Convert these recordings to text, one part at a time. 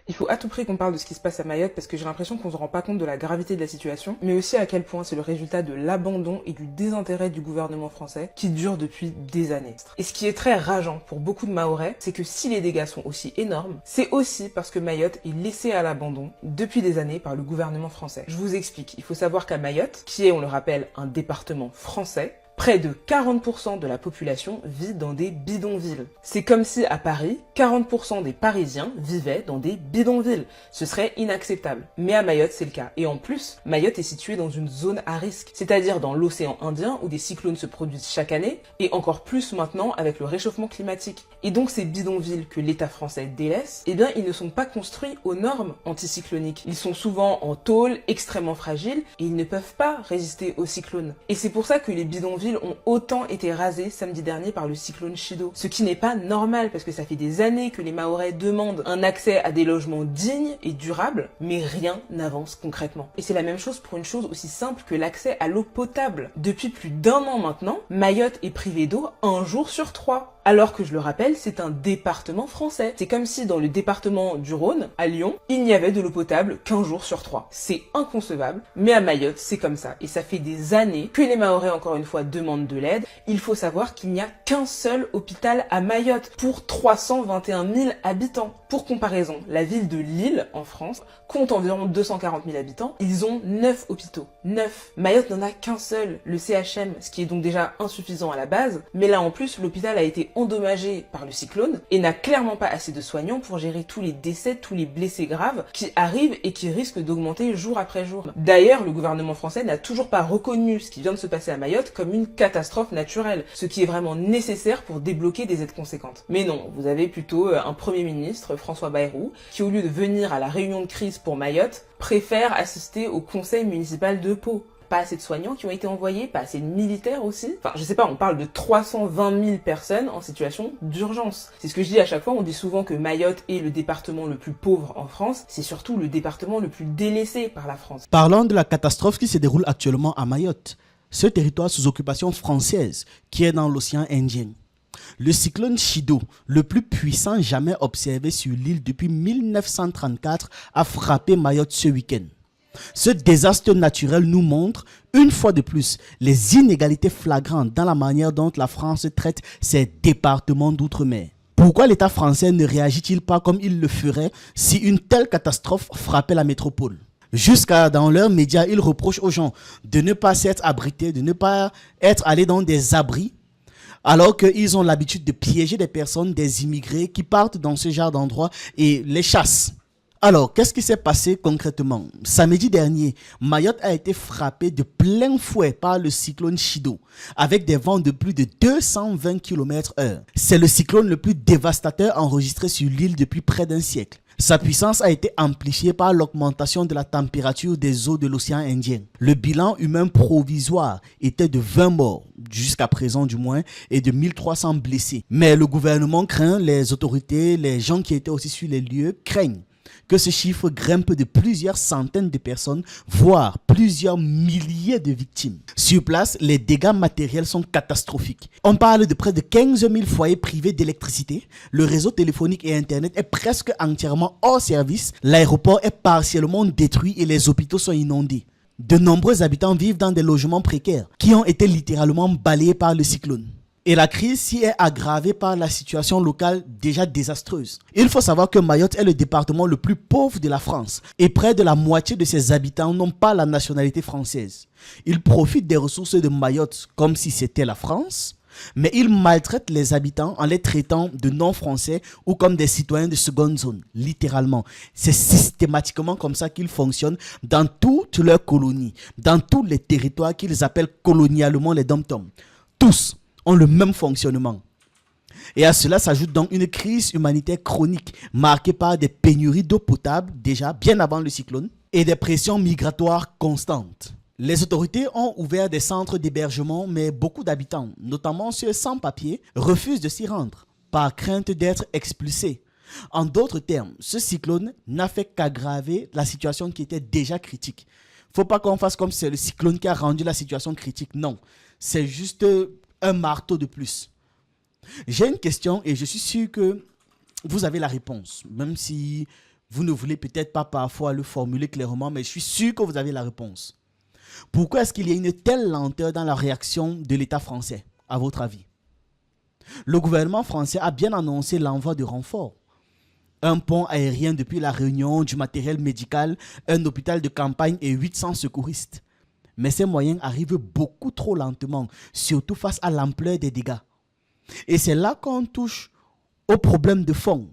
Il faut à tout prix qu'on parle de ce qui se passe à Mayotte parce que j'ai l'impression qu'on se rend pas compte de la gravité de la situation, mais aussi à quel point c'est le résultat de l'abandon et du désintérêt du gouvernement français qui dure depuis des années. Et ce qui est très rageant pour beaucoup de Mahorais, c'est que si les dégâts sont aussi énormes, c'est aussi parce que Mayotte est laissée à l'abandon depuis des années par le gouvernement français. Je vous explique, il faut savoir qu'à Mayotte, qui est, on le rappelle, un département français, près de 40% de la population vit dans des bidonvilles. C'est comme si à Paris, 40% des Parisiens vivaient dans des bidonvilles. Ce serait inacceptable. Mais à Mayotte, c'est le cas. Et en plus, Mayotte est située dans une zone à risque, c'est-à-dire dans l'océan Indien où des cyclones se produisent chaque année, et encore plus maintenant avec le réchauffement climatique. Et donc ces bidonvilles que l'État français délaisse, eh bien ils ne sont pas construits aux normes anticycloniques. Ils sont souvent en tôle, extrêmement fragiles, et ils ne peuvent pas résister aux cyclones. Et c'est pour ça que les bidonvilles ont autant été rasés samedi dernier par le cyclone Chido. Ce qui n'est pas normal parce que ça fait des années que les Mahorais demandent un accès à des logements dignes et durables, mais rien n'avance concrètement. Et c'est la même chose pour une chose aussi simple que l'accès à l'eau potable. Depuis plus d'1 an maintenant, Mayotte est privée d'eau 1 jour sur 3. Alors que je le rappelle, c'est un département français. C'est comme si dans le département du Rhône, à Lyon, il n'y avait de l'eau potable qu'1 jour sur 3. C'est inconcevable, mais à Mayotte, c'est comme ça. Et ça fait des années que les Mahorais, encore une fois, demandent de l'aide. Il faut savoir qu'il n'y a qu'un seul hôpital à Mayotte pour 321 000 habitants. Pour comparaison, la ville de Lille, en France, compte environ 240 000 habitants. Ils ont 9 hôpitaux. 9. Mayotte n'en a qu'un seul, le CHM, ce qui est donc déjà insuffisant à la base. Mais là, en plus, l'hôpital a été endommagé par le cyclone et n'a clairement pas assez de soignants pour gérer tous les décès, tous les blessés graves qui arrivent et qui risquent d'augmenter jour après jour. D'ailleurs, le gouvernement français n'a toujours pas reconnu ce qui vient de se passer à Mayotte comme une catastrophe naturelle, ce qui est vraiment nécessaire pour débloquer des aides conséquentes. Mais non, vous avez plutôt un Premier ministre, François Bayrou, qui au lieu de venir à la réunion de crise pour Mayotte, préfère assister au conseil municipal de Pau. Pas assez de soignants qui ont été envoyés, pas assez de militaires aussi. Enfin, je sais pas, on parle de 320 000 personnes en situation d'urgence. C'est ce que je dis à chaque fois, on dit souvent que Mayotte est le département le plus pauvre en France, c'est surtout le département le plus délaissé par la France. Parlons de la catastrophe qui se déroule actuellement à Mayotte, ce territoire sous occupation française qui est dans l'océan Indien. Le cyclone Chido, le plus puissant jamais observé sur l'île depuis 1934, a frappé Mayotte ce week-end. Ce désastre naturel nous montre, une fois de plus, les inégalités flagrantes dans la manière dont la France traite ses départements d'outre-mer. Pourquoi l'État français ne réagit-il pas comme il le ferait si une telle catastrophe frappait la métropole? Jusqu'à dans leurs médias, ils reprochent aux gens de ne pas s'être abrités, de ne pas être allés dans des abris, alors qu'ils ont l'habitude de piéger des personnes, des immigrés qui partent dans ce genre d'endroit et les chassent. Alors, qu'est-ce qui s'est passé concrètement? Samedi dernier, Mayotte a été frappée de plein fouet par le cyclone Chido, avec des vents de plus de 220 km/h. C'est le cyclone le plus dévastateur enregistré sur l'île depuis près d'un siècle. Sa puissance a été amplifiée par l'augmentation de la température des eaux de l'océan Indien. Le bilan humain provisoire était de 20 morts, jusqu'à présent du moins, et de 1300 blessés. Mais le gouvernement craint, les autorités, les gens qui étaient aussi sur les lieux craignent que ce chiffre grimpe de plusieurs centaines de personnes, voire plusieurs milliers de victimes. Sur place, les dégâts matériels sont catastrophiques. On parle de près de 15 000 foyers privés d'électricité, le réseau téléphonique et internet est presque entièrement hors service, l'aéroport est partiellement détruit et les hôpitaux sont inondés. De nombreux habitants vivent dans des logements précaires qui ont été littéralement balayés par le cyclone. Et la crise s'y est aggravée par la situation locale déjà désastreuse. Il faut savoir que Mayotte est le département le plus pauvre de la France et près de la moitié de ses habitants n'ont pas la nationalité française. Ils profitent des ressources de Mayotte comme si c'était la France, mais ils maltraitent les habitants en les traitant de non-français ou comme des citoyens de seconde zone, littéralement. C'est systématiquement comme ça qu'ils fonctionnent dans toutes leurs colonies, dans tous les territoires qu'ils appellent colonialement les dom-toms. Tous ont le même fonctionnement. Et à cela s'ajoute donc une crise humanitaire chronique marquée par des pénuries d'eau potable déjà bien avant le cyclone et des pressions migratoires constantes. Les autorités ont ouvert des centres d'hébergement, mais beaucoup d'habitants, notamment ceux sans papier, refusent de s'y rendre par crainte d'être expulsés. En d'autres termes, ce cyclone n'a fait qu'aggraver la situation qui était déjà critique. Faut pas qu'on fasse comme si c'est le cyclone qui a rendu la situation critique. Non, c'est juste un marteau de plus. J'ai une question et je suis sûr que vous avez la réponse, même si Vous ne voulez peut-être pas parfois le formuler clairement, mais je suis sûr que vous avez la réponse. Pourquoi est-ce qu'il y a une telle lenteur dans la réaction de l'État français, à votre avis? Le gouvernement français a bien annoncé l'envoi de renforts. Un pont aérien depuis la Réunion, du matériel médical, un hôpital de campagne et 800 secouristes. Mais ces moyens arrivent beaucoup trop lentement, surtout face à l'ampleur des dégâts. Et c'est là qu'on touche au problème de fond.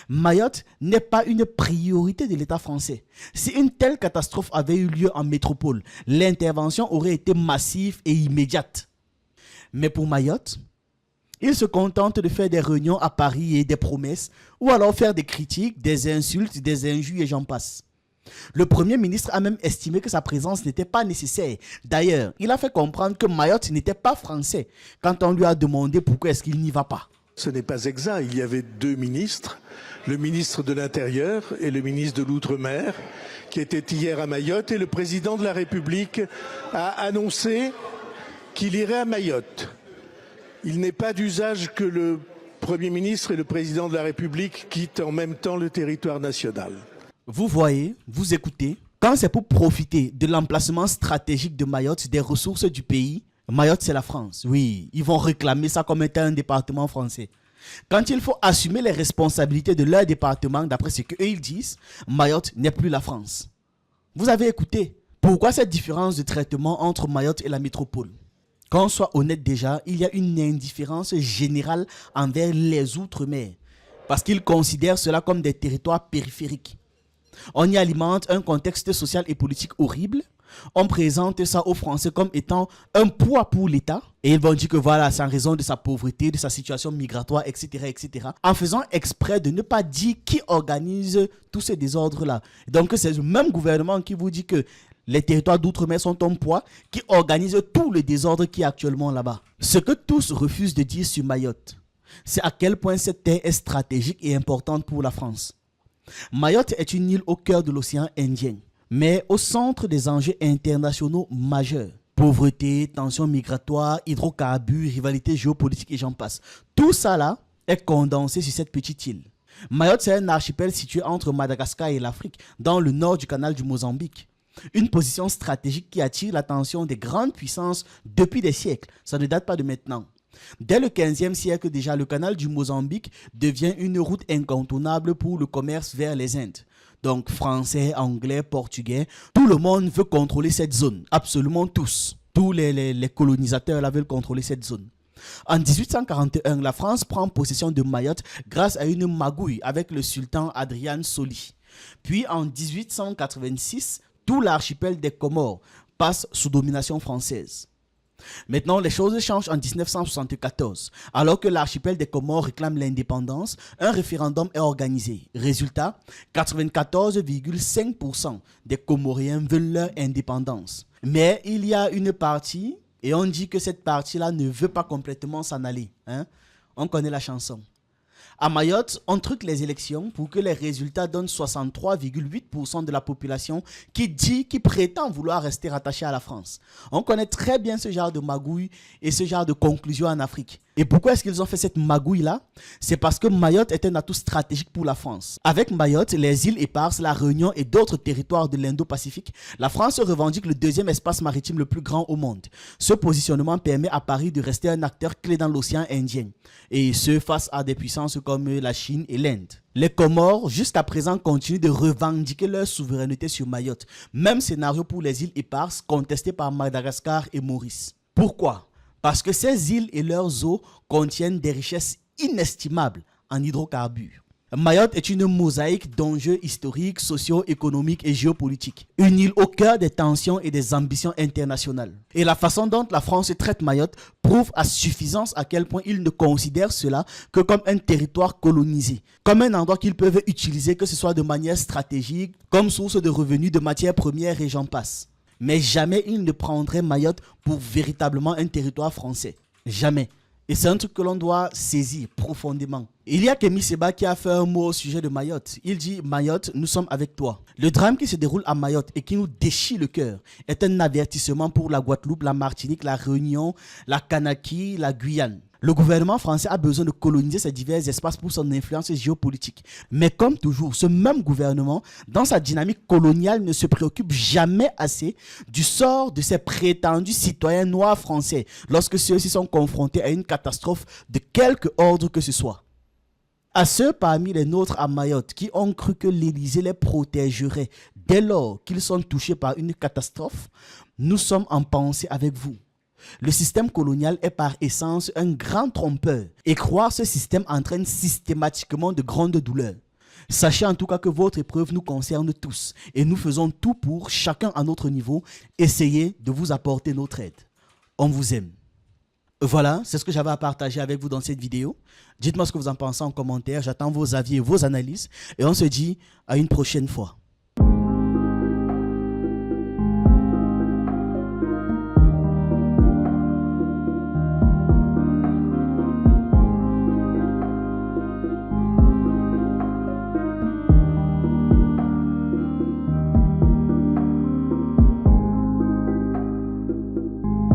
Mayotte n'est pas une priorité de l'État français. Si une telle catastrophe avait eu lieu en métropole, l'intervention aurait été massive et immédiate. Mais pour Mayotte, il se contente de faire des réunions à Paris et des promesses, ou alors faire des critiques, des insultes, des injures et j'en passe. Le Premier ministre a même estimé que sa présence n'était pas nécessaire. D'ailleurs, il a fait comprendre que Mayotte n'était pas français quand on lui a demandé pourquoi est-ce qu'il n'y va pas. Ce n'est pas exact. Il y avait deux ministres, le ministre de l'Intérieur et le ministre de l'Outre-mer, qui étaient hier à Mayotte, et le président de la République a annoncé qu'il irait à Mayotte. Il n'est pas d'usage que le Premier ministre et le président de la République quittent en même temps le territoire national. Vous voyez, vous écoutez, quand c'est pour profiter de l'emplacement stratégique de Mayotte, des ressources du pays, Mayotte c'est la France. Oui, ils vont réclamer ça comme étant un département français. Quand il faut assumer les responsabilités de leur département, d'après ce qu'eux ils disent, Mayotte n'est plus la France. Vous avez écouté. Pourquoi cette différence de traitement entre Mayotte et la métropole? Qu'on soit honnête déjà, il y a une indifférence générale envers les Outre-mer, parce qu'ils considèrent cela comme des territoires périphériques. On y alimente un contexte social et politique horrible. On présente ça aux Français comme étant un poids pour l'État. Et ils vont dire que voilà, c'est en raison de sa pauvreté, de sa situation migratoire, etc., etc. En faisant exprès de ne pas dire qui organise tous ces désordres-là. Donc c'est le même gouvernement qui vous dit que les territoires d'outre-mer sont un poids, qui organise tout le désordre qui est actuellement là-bas. Ce que tous refusent de dire sur Mayotte, c'est à quel point cette terre est stratégique et importante pour la France. Mayotte est une île au cœur de l'océan Indien, mais au centre des enjeux internationaux majeurs. Pauvreté, tensions migratoires, hydrocarbures, rivalité géopolitique et j'en passe. Tout ça là est condensé sur cette petite île. Mayotte, c'est un archipel situé entre Madagascar et l'Afrique, dans le nord du canal du Mozambique. Une position stratégique qui attire l'attention des grandes puissances depuis des siècles. Ça ne date pas de maintenant. Dès le 15e siècle déjà, le canal du Mozambique devient une route incontournable pour le commerce vers les Indes. Donc français, anglais, portugais, tout le monde veut contrôler cette zone. Absolument tous. Tous les colonisateurs là veulent contrôler cette zone. En 1841, la France prend possession de Mayotte grâce à une magouille avec le sultan Adrian Soli. Puis en 1886, tout l'archipel des Comores passe sous domination française. Maintenant, les choses changent en 1974. Alors que l'archipel des Comores réclame l'indépendance, un référendum est organisé. Résultat, 94,5% des Comoriens veulent leur indépendance. Mais il y a une partie, et on dit que cette partie-là ne veut pas complètement s'en aller. On connaît la chanson. À Mayotte, on truque les élections pour que les résultats donnent 63,8% de la population qui prétend vouloir rester rattachée à la France. On connaît très bien ce genre de magouille et ce genre de conclusion en Afrique. Et pourquoi est-ce qu'ils ont fait cette magouille-là? C'est parce que Mayotte est un atout stratégique pour la France. Avec Mayotte, les îles Éparses, la Réunion et d'autres territoires de l'Indo-Pacifique, la France revendique le deuxième espace maritime le plus grand au monde. Ce positionnement permet à Paris de rester un acteur clé dans l'océan Indien. Et ce, face à des puissances comme la Chine et l'Inde. Les Comores, jusqu'à présent, continuent de revendiquer leur souveraineté sur Mayotte. Même scénario pour les îles Éparses, contestées par Madagascar et Maurice. Pourquoi? Parce que ces îles et leurs eaux contiennent des richesses inestimables en hydrocarbures. Mayotte est une mosaïque d'enjeux historiques, socio-économiques et géopolitiques. Une île au cœur des tensions et des ambitions internationales. Et la façon dont la France traite Mayotte prouve à suffisance à quel point ils ne considèrent cela que comme un territoire colonisé. Comme un endroit qu'ils peuvent utiliser, que ce soit de manière stratégique, comme source de revenus, de matières premières et j'en passe. Mais jamais ils ne prendraient Mayotte pour véritablement un territoire français. Jamais. Et c'est un truc que l'on doit saisir profondément. Il y a Kémy Séba qui a fait un mot au sujet de Mayotte. Il dit: Mayotte, nous sommes avec toi. Le drame qui se déroule à Mayotte et qui nous déchire le cœur est un avertissement pour la Guadeloupe, la Martinique, la Réunion, la Kanaky, la Guyane. Le gouvernement français a besoin de coloniser ces divers espaces pour son influence géopolitique. Mais comme toujours, ce même gouvernement, dans sa dynamique coloniale, ne se préoccupe jamais assez du sort de ses prétendus citoyens noirs français lorsque ceux-ci sont confrontés à une catastrophe de quelque ordre que ce soit. À ceux parmi les nôtres à Mayotte qui ont cru que l'Élysée les protégerait dès lors qu'ils sont touchés par une catastrophe, nous sommes en pensée avec vous. Le système colonial est par essence un grand trompeur et croire ce système entraîne systématiquement de grandes douleurs. Sachez en tout cas que votre épreuve nous concerne tous et nous faisons tout pour, chacun à notre niveau, essayer de vous apporter notre aide. On vous aime. Voilà, c'est ce que j'avais à partager avec vous dans cette vidéo. Dites-moi ce que vous en pensez en commentaire. J'attends vos avis et vos analyses. Et on se dit à une prochaine fois.